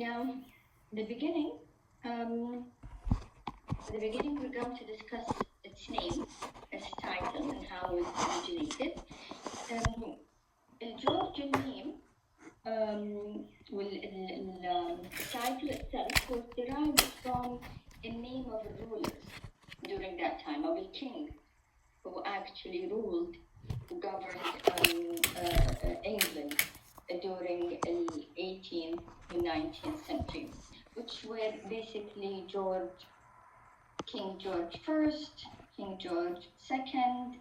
Now, the beginning, um, we're going to discuss its name, its title, and how it originated. الجورجيan name, the title itself was derived from the name of the rulers during that time, of a king who actually governed England during the 18th and 19th century, which were basically King George I, King George II,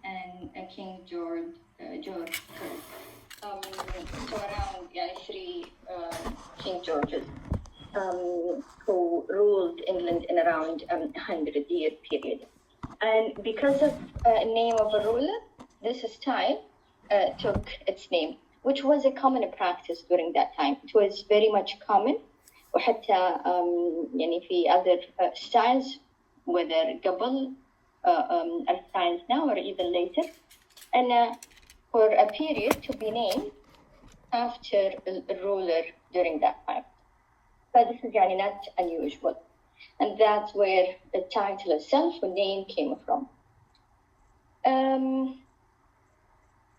and King George III. So around three King Georges who ruled England in around 100-year period. And because of name of a ruler, this style took its name, which was a common practice during that time. It was very much common. وحتى في other styles, whether قبل our styles now or even later, and for a period to be named after a ruler during that time. But this is not unusual. And that's where the title itself, the name, came from.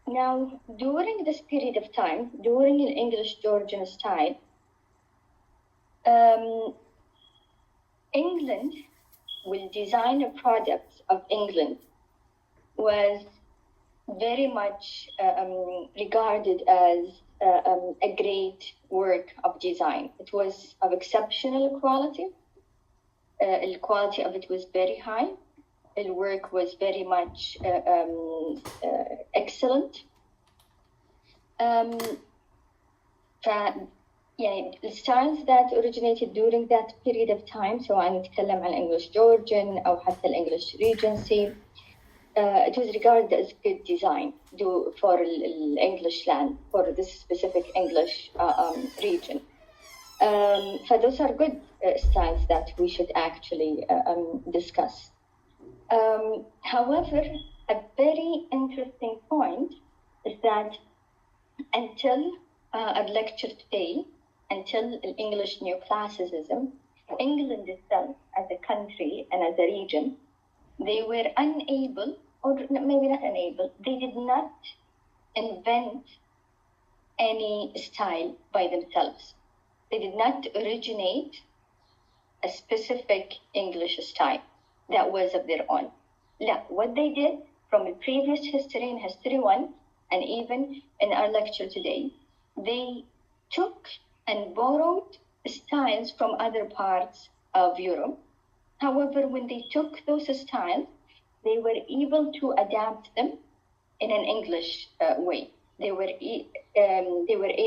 Now, during this period of time, during an English Georgian style, England will design a product of England was very much regarded as a great work of design. It was of exceptional quality. The quality of it was very high. The work was very much excellent. The styles that originated during that period of time, سواء نتكلم عن English Georgian أو حتى English Regency, it was regarded as good design for the English land, for this specific English region. So those are good styles that we should actually discuss. However, a very interesting point is that until our lecture today, until English neoclassicism, England itself as a country and as a region, they were unable, or maybe not unable, they did not invent any style by themselves. They did not originate a specific English style that was of their own. What they did from the previous history in History 1, and even in our lecture today, they took and borrowed styles from other parts of Europe. However, when they took those styles, they were able to adapt them in an English way. They were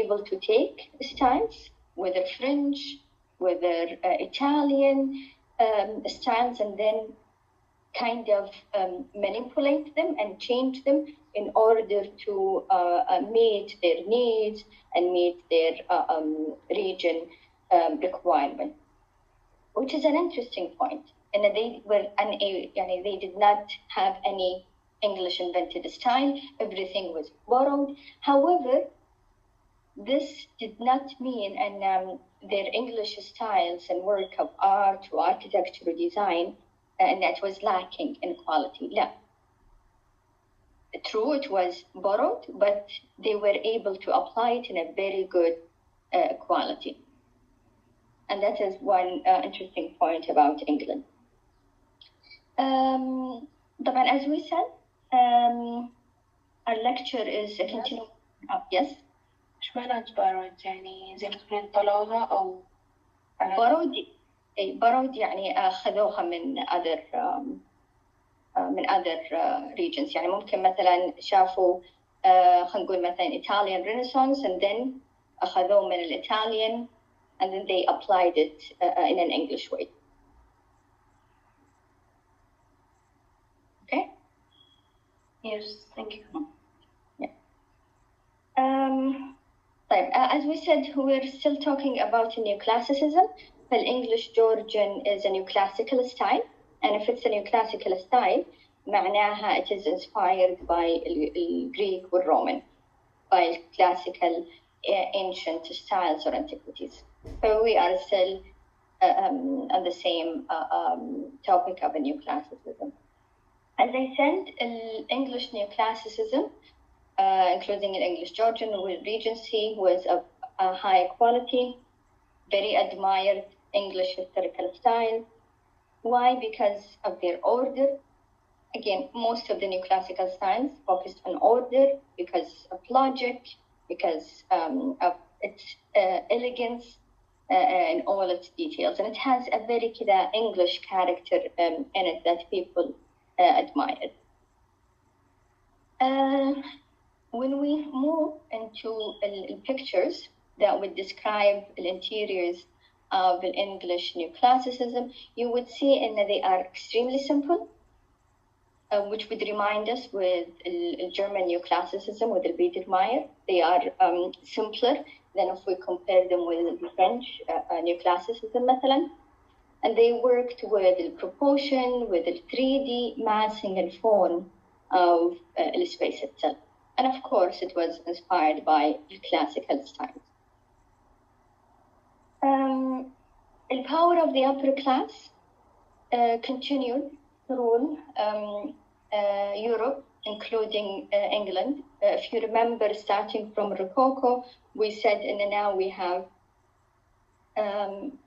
able to take styles, whether French, whether Italian styles, and then kind of manipulate them and change them in order to meet their needs and meet their region requirement, which is an interesting point. And they were they did not have any English invented style. Everything was borrowed. However, this did not mean their English styles and work of art or architecture or design and that was lacking in quality. True, it was borrowed, but they were able to apply it in a very good quality. And that is one interesting point about England. طبعا, as we said, our lecture is a continuation. Yes? إيش معنى borrowed؟ يعني زي ما تقولين طلعوها أو borrowed يعني أخذوها من other regions. يعني ممكن مثلا شافوا خلينا نقول مثلا Italian Renaissance and then أخذوه من Italian and then they applied it in an English way. Okay? Yes, thank you. Yeah. As we said, we're still talking about neoclassicism. The English Georgian is a neoclassical style, and if it's a neoclassical style, معناها it is inspired by Greek or Roman, by classical ancient styles or antiquities. So we are still on the same topic of a neoclassicism. As I said, English neoclassicism, including English Georgian Regency, was of high quality, very admired English historical style. Why? Because of their order. Again, most of the neoclassical styles focused on order, because of logic, because of its elegance and all its details. And it has a very English character in it that people admired. When we move into pictures that would describe the interiors of the English neoclassicism, you would see that they are extremely simple, which would remind us with German neoclassicism, with the Biedermeier. They are simpler than if we compare them with the French neoclassicism, مثلا. And they worked with the proportion, with the 3D massing and form of the space itself. And of course, it was inspired by the classical styles. The power of the upper class continued to rule Europe, including England. If you remember, starting from Rococo, we said, and now we have, I'm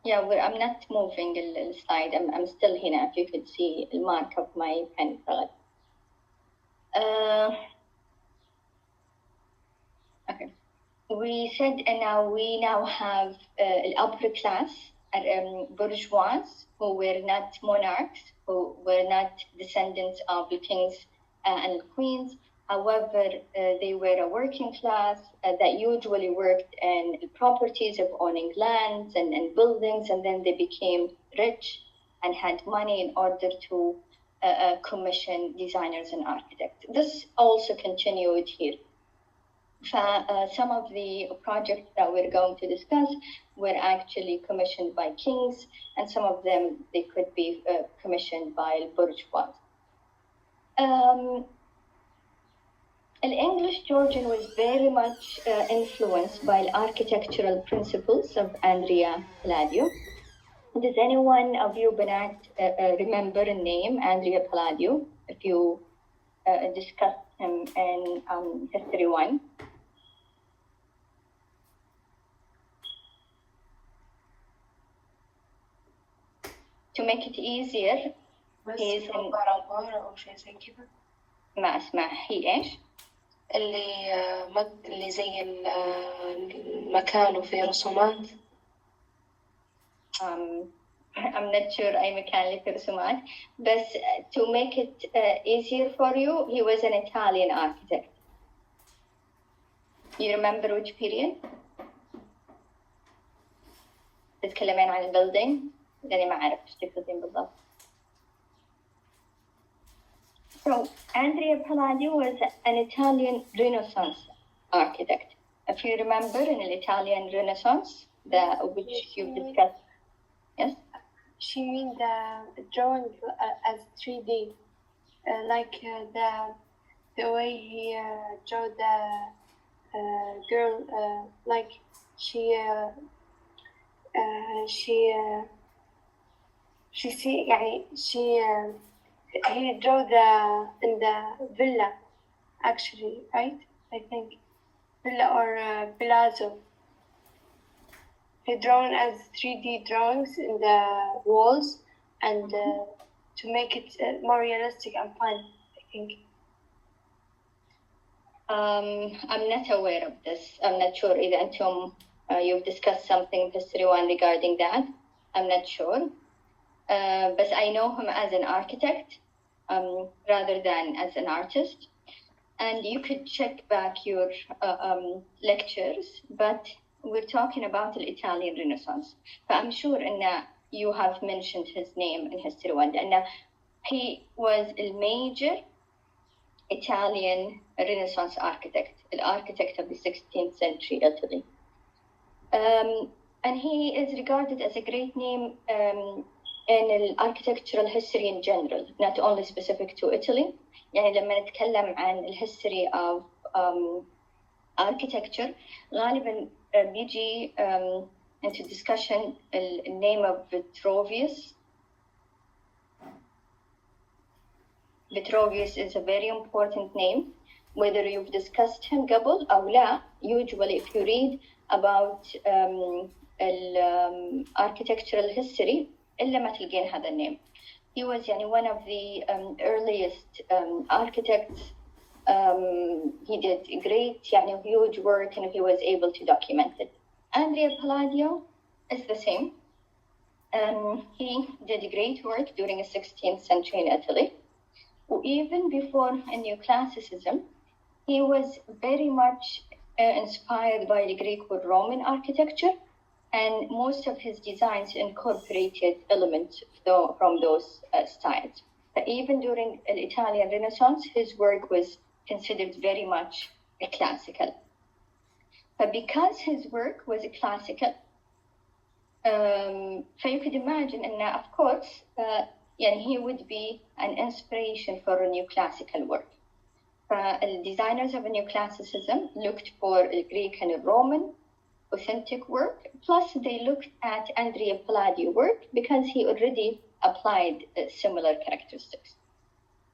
not moving the slide, I'm still here. If you could see the mark of my pen. Okay. We said, and we now have the upper class, bourgeois, who were not monarchs, who were not descendants of the kings and queens. However, they were a working class that usually worked in the properties of owning lands and buildings, and then they became rich and had money in order to commission designers and architects. This also continued here. Some of the projects that we're going to discuss were actually commissioned by kings, and some of them, they could be commissioned by bourgeois. The English Georgian was very much influenced by the architectural principles of Andrea Palladio. Does anyone of you, Banat, remember the name Andrea Palladio, if you discussed him in History 1? To make it easier, he's in أو شيء زي كذا. ما أسمع هي إيش؟ اللي زي المكان في رسومات. I'm not sure أي مكان اللي في رسومات. بس to make it easier for you, he was an Italian architect. You remember which period? تتكلمين عن البيلدينج؟ لأني ما أعرف إيش تقصدين بالضبط. So, Andrea Palladio was an Italian Renaissance architect. If you remember in the Italian Renaissance, which you've discussed, yes? She means the drawing as 3D, like the way he drew the girl, like she he drew in the villa, actually, right? I think villa or palazzo. He drawn as 3D drawings in the walls, and to make it more realistic and fun, I think. I'm not aware of this. I'm not sure either until you've discussed something in History 1 regarding that. I'm not sure. But I know him as an architect rather than as an artist. And you could check back your lectures, but we're talking about the Italian Renaissance. But I'm sure you have mentioned his name in History 1. And he was a major Italian Renaissance architect, the architect of the 16th century Italy. And he is regarded as a great name in architectural history in general, not only specific to Italy. يعني لما نتكلم عن الhistory of architecture غالبا بيجي into discussion the name of Vitruvius. Vitruvius is a very important name, whether you've discussed him قبل أو لا. Usually if you read about architectural history إلا ما تلقين هذا النame. He was يعني one of the earliest architects. He did great يعني huge work and he was able to document it. Andrea Palladio is the same. He did great work during the 16th century in Italy. Even before neoclassicism, he was very much inspired by the Greek or Roman architecture, and most of his designs incorporated elements from those styles. But even during the Italian Renaissance, his work was considered very much classical. But because his work was classical, so you could imagine, and of course, he would be an inspiration for a neoclassical work. The designers of a neoclassicism looked for Greek and Roman authentic work, plus they looked at Andrea Palladio work because he already applied similar characteristics.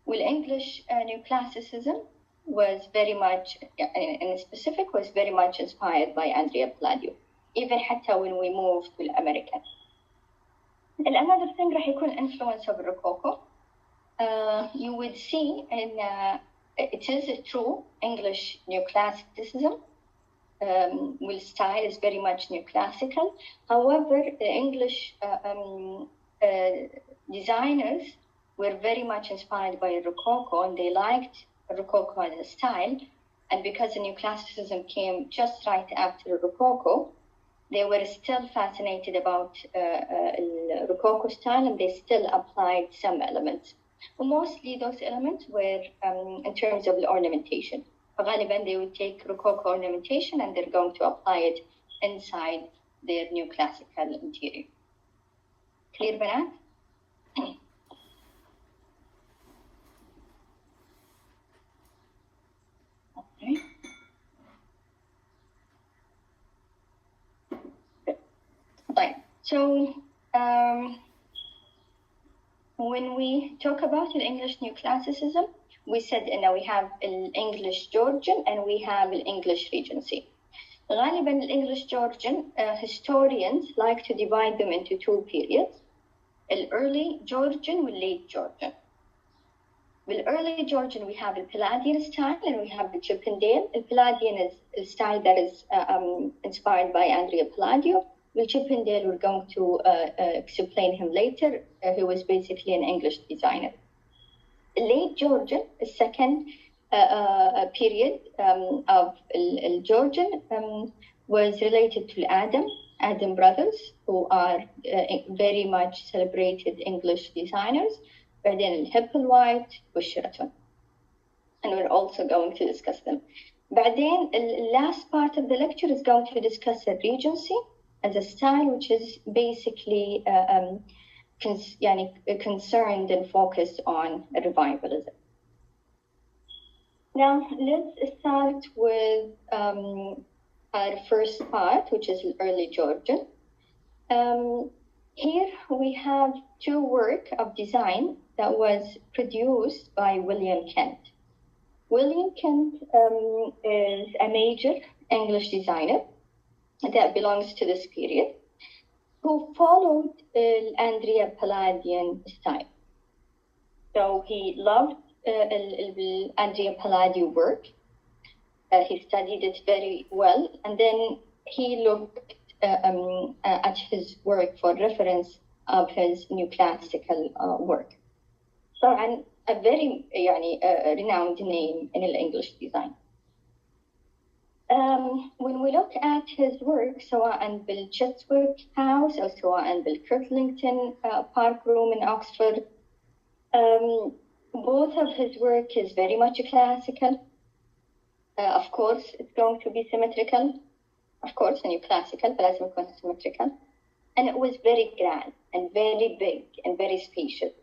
Well, English neoclassicism was very much, in specific, was very much inspired by Andrea Palladio, even حتى when we moved to America. Another thing راح يكون influence of Rococo. You would see in it is a true English neoclassicism. Well, style is very much neoclassical. However, the English designers were very much inspired by Rococo, and they liked Rococo as a style. And because the neoclassicism came just right after Rococo, they were still fascinated about Rococo style, and they still applied some elements. Mostly those elements were in terms of the ornamentation. غالبا they would take Rococo ornamentation and they're going to apply it inside their neoclassical interior. Clear, بنات? Okay. Right. So when we talk about the English neoclassicism, we said we have an English Georgian and we have an English Regency. غالبا English Georgian historians like to divide them into two periods: the early Georgian and late Georgian. With early Georgian, we have the Palladian style and we have the Chippendale. The Palladian is a style that is inspired by Andrea Palladio. With Chippendale, we're going to explain him later. He was basically an English designer. Late Georgian, the second period of Georgian, was related to Adam brothers, who are very much celebrated English designers. Then Hepplewhite وشيراتون, and we're also going to discuss them. بعدين the last part of the lecture is going to discuss the Regency as a style which is basically concerned and focused on revivalism. Now let's start with our first part, which is early Georgian. Here we have two works of design that was produced by William Kent. William Kent is a major English designer that belongs to this period, who followed Andrea Palladian style. So he loved Andrea Palladio work. He studied it very well, and then he looked at his work for reference of his neoclassical work. So, and a very renowned name in English design. When we look at his work, سواء بالChetwick House أو سواء بالKirtlington Park Room in Oxford, both of his work is very much classical. Of course, it's going to be symmetrical. Of course, neoclassical, but لازم يكون symmetrical. And it was very grand and very big and very spacious.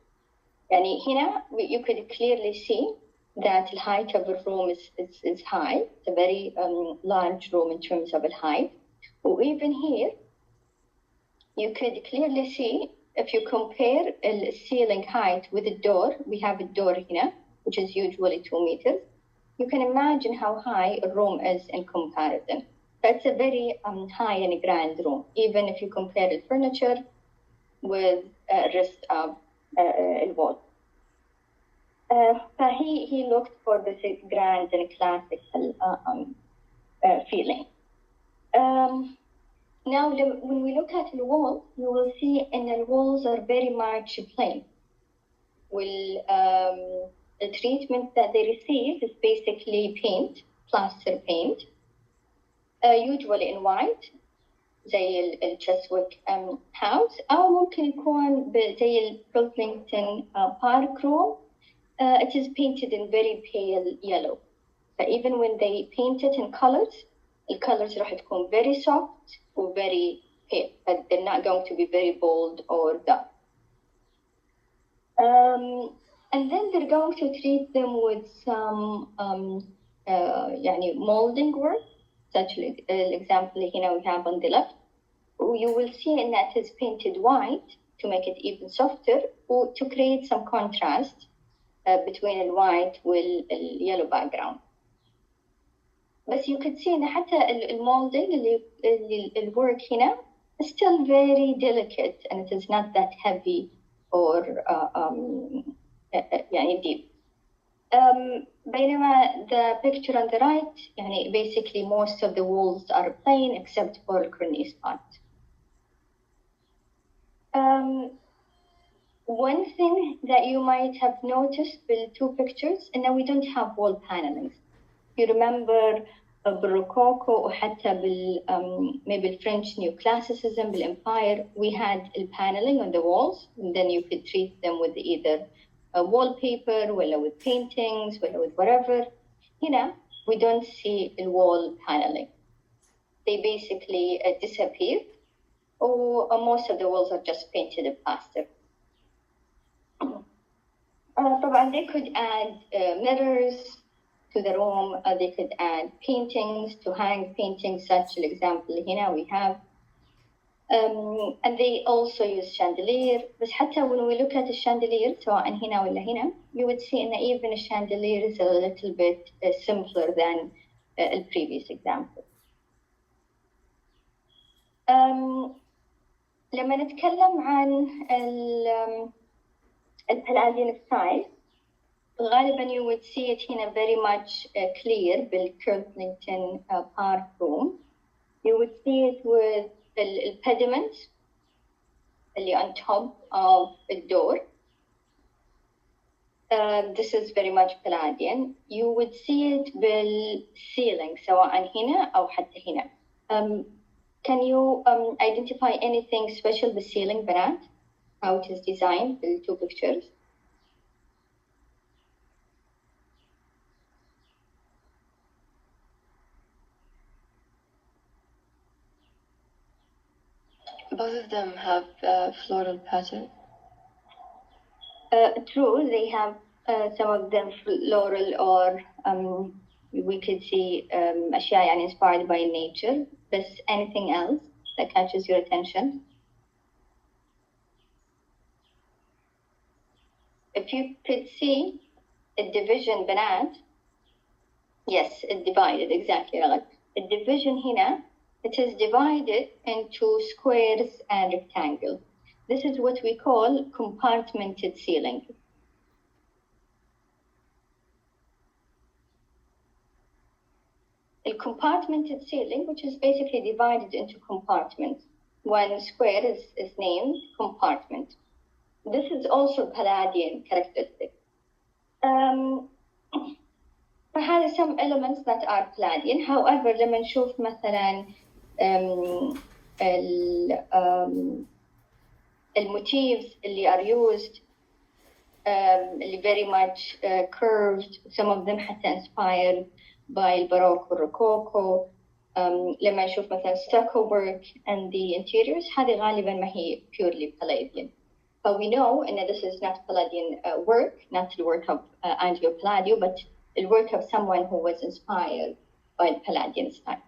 يعني هنا you could clearly see that the height of the room is high. It's a very large room in terms of the height. Or even here, you could clearly see if you compare the ceiling height with the door. We have a door here, which is usually 2 meters. You can imagine how high a room is in comparison. That's a very high and grand room, even if you compare the furniture with the rest of the wall. So he looked for this grand and classical feeling. Now, when we look at the wall, you will see and the walls are very much plain. The treatment that they receive is basically paint, plaster paint, usually in white زي التشسويك house أو ممكن يكون زي البرلينغتون park room. It is painted in very pale yellow. But even when they paint it in colors, the colors راح تكون very soft or very pale, but they're not going to be very bold or dark. And then they're going to treat them with some يعني molding work, such as the example here we have on the left. You will see that it is painted white to make it even softer or to create some contrast between the white and the yellow background. But you could see that حتى المولدing اللي work هنا is still very delicate and it is not that heavy or يعني deep. بينما the picture on the right يعني basically most of the walls are plain except for the cornice part. One thing that you might have noticed with the two pictures is that we don't have wall panelings. You remember بالروكوكو وحتى maybe the French neoclassicism بالempire, we had the paneling on the walls, and then you could treat them with either a wallpaper, or with paintings, or with whatever. We don't see the wall paneling. They basically disappear, or most of the walls are just painted in plaster. طبعا they could add mirrors to the room. They could add paintings to hang paintings, such an example here we have. And they also use chandelier. But حتى when we look at the chandelier, سواء هنا ولا هنا, you would see that even a chandelier is a little bit simpler than the previous example. لما نتكلم عن البلادين style, غالبا you would see it here very much clear بالكيرلينغتون park room. You would see it with the pediment اللي on top of the door. This is very much Palladian. You would see it بالceiling سواء هنا أو حتى هنا. Can you identify anything special بالceiling بنات? How it is designed in two pictures? Both of them have floral pattern. True, they have some of them floral or we could see أشياء يعني inspired by nature. But anything else that catches your attention? If you could see a division بنات, yes, it's divided, exactly right. The division هنا, it is divided into squares and rectangles. This is what we call compartmented ceiling. A compartmented ceiling, which is basically divided into compartments. One square is named compartment. This is also Palladian characteristic. فهذا some elements that are Palladian. However, لما نشوف مثلا الموتيفs اللي are used اللي very much curved, some of them حتى inspired by الباروك والروكوكو. لما نشوف مثلا stucco work and the interiors, هذه غالبا ما هي purely Palladian. But we know that this is not Palladian work, not the work of Angelo Palladio, but the work of someone who was inspired by the Palladian style.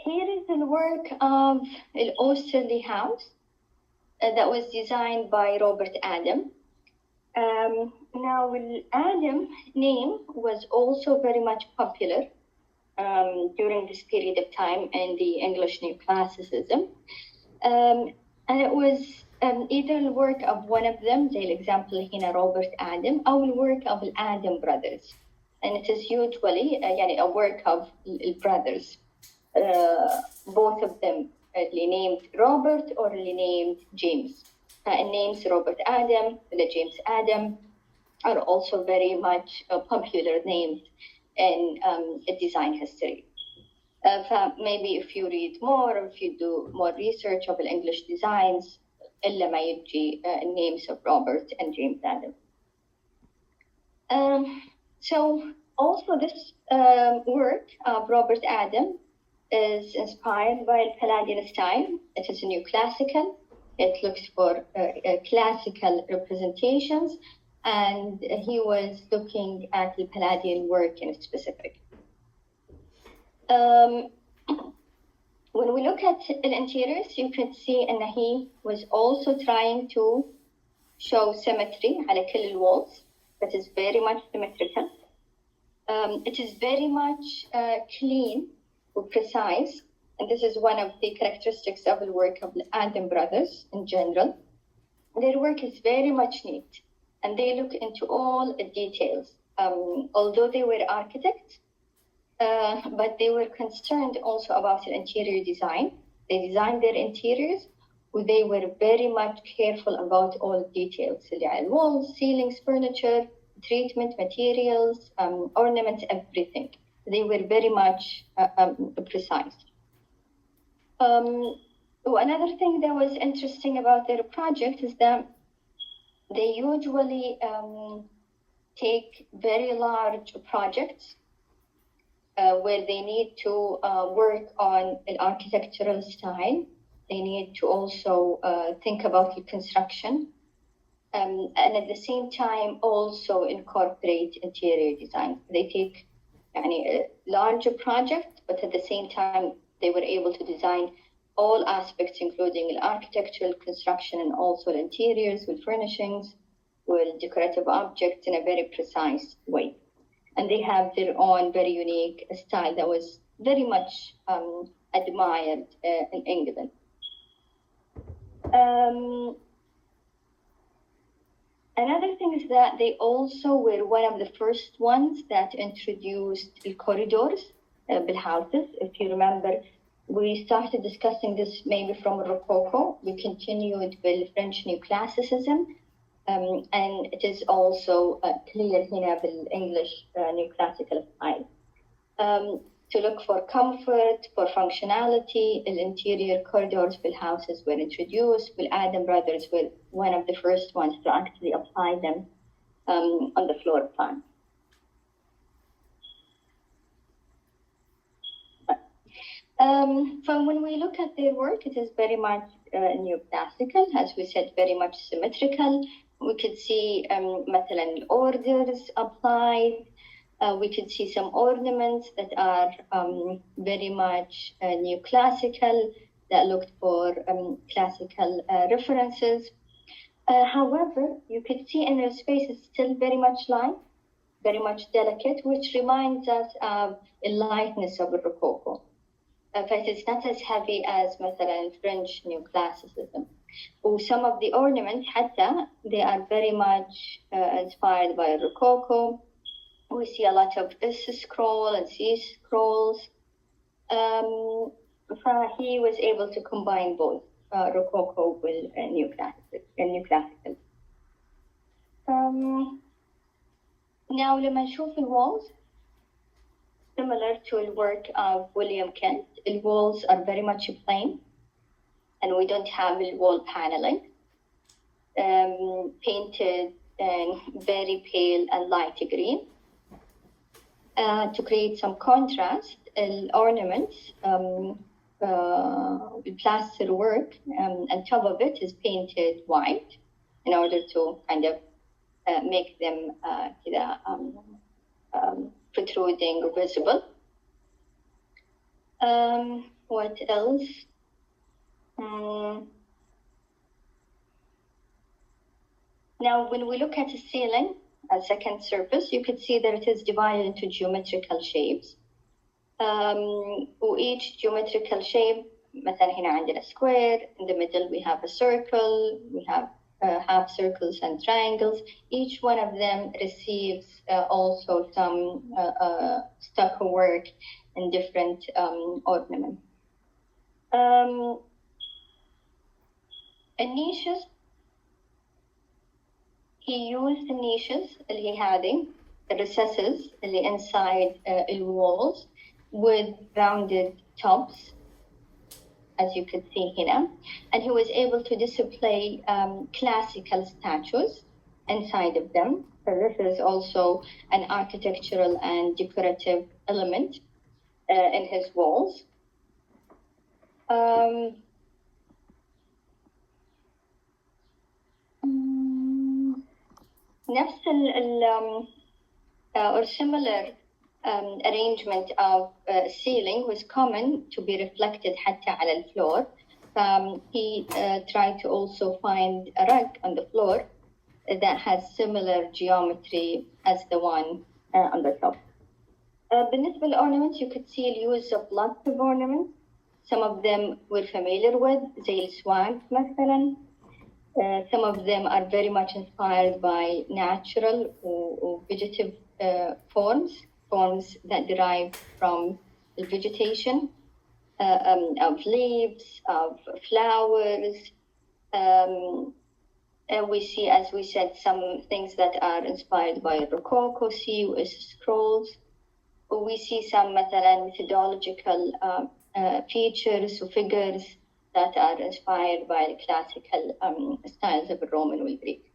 Here is the work of the Osterley House that was designed by Robert Adam. Now, Adam name was also very much popular during this period of time in the English Neoclassicism. And it was either the work of one of them, زي example هنا Robert Adam, أو the work of the Adam brothers. And it is usually a work of the brothers. Both of them named Robert or named James. Names Robert Adam and James Adam are also very much popular names in design history. Maybe if you read more, or if you do more research of English designs, إلا ما يجي names of Robert and James Adam. So also this work of Robert Adam is inspired by the Palladian style. It is a neoclassical. It looks for classical representations, and he was looking at the Palladian work in specific. When we look at the interiors, you can see that he was also trying to show symmetry على كل الwalls. It is very much symmetrical. It is very much clean or precise, and this is one of the characteristics of the work of the Adam brothers in general. Their work is very much neat, and they look into all the details. Although they were architects, but they were concerned also about the interior design. They designed their interiors, but they were very much careful about all the details. Walls, ceilings, furniture, treatment, materials, ornaments, everything. They were very much precise. Another thing that was interesting about their project is that they usually take very large projects where they need to work on an architectural style. They need to also think about the construction, and at the same time also incorporate interior design. They take a larger project, but at the same time they were able to design all aspects, including the architectural construction and also the interiors with furnishings, with decorative objects in a very precise way. And they have their own very unique style that was very much admired in England. Another thing is that they also were one of the first ones that introduced the corridors بالhouses. If you remember, we started discussing this maybe from Rococo. We continued with French Neoclassicism, and it is also clear here in English Neoclassical style. To look for comfort, for functionality, the interior corridors for houses were introduced. The Adam brothers were one of the first ones to actually apply them on the floor plan. From when we look at their work, it is very much neoclassical, as we said, very much symmetrical. We could see مثلا orders applied. We could see some ornaments that are very much neoclassical, that looked for classical references. However, you could see in their space is still very much light, very much delicate, which reminds us of the lightness of the Rococo. But it's not as heavy as مثلا French Neoclassicism. Some of the ornaments, حتى, they are very much inspired by Rococo. We see a lot of S scroll and C scrolls. He was able to combine both Rococo with Neoclassical. Now لما نشوف الwalls, similar to the work of William Kent, the walls are very much plain, and we don't have wall paneling. Painted in very pale and light green. To create some contrast, ornaments plaster work, and top of it is painted white in order to kind of make them protruding or visible. What else? Now, when we look at the ceiling, a second surface, you could see that it is divided into geometrical shapes. وeach geometrical shape, مثلا هنا عندنا square, in the middle we have a circle, we have half circles and triangles. Each one of them receives also some stucco work and different ornaments. النيشز, he used the niches اللي هذه, the recesses اللي inside the walls with rounded tops, as you could see here, and he was able to display classical statues inside of them. So this is also an architectural and decorative element in his walls. نفس or similar arrangement of ceiling was common to be reflected حتى على الفلور. He tried to also find a rug on the floor that has similar geometry as the one on the top. بالنسبة للornaments, you could see the use of lots of ornaments. Some of them we're familiar with, زي السواق مثلا. Some of them are very much inspired by natural or vegetative forms that derive from the vegetation, of leaves, of flowers. We see, as we said, some things that are inspired by Rococo, CUS scrolls. We see some methodological features or figures that are inspired by the classical styles of the Roman or Greek.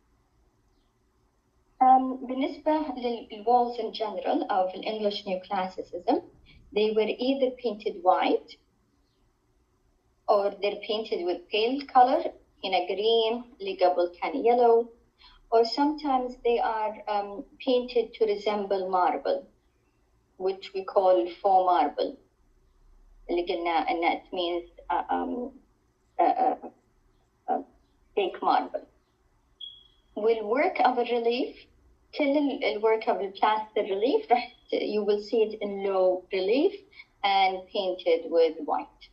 بالنسبة للwalls in general of the English Neoclassicism, they were either painted white or they're painted with pale color, in a green, اللي قبل كان yellow, or sometimes they are painted to resemble marble, which we call faux marble. اللي قلنا أن it means fake marble. والwork of a relief, كل الwork of the plaster relief, you will see it in low relief and painted with white.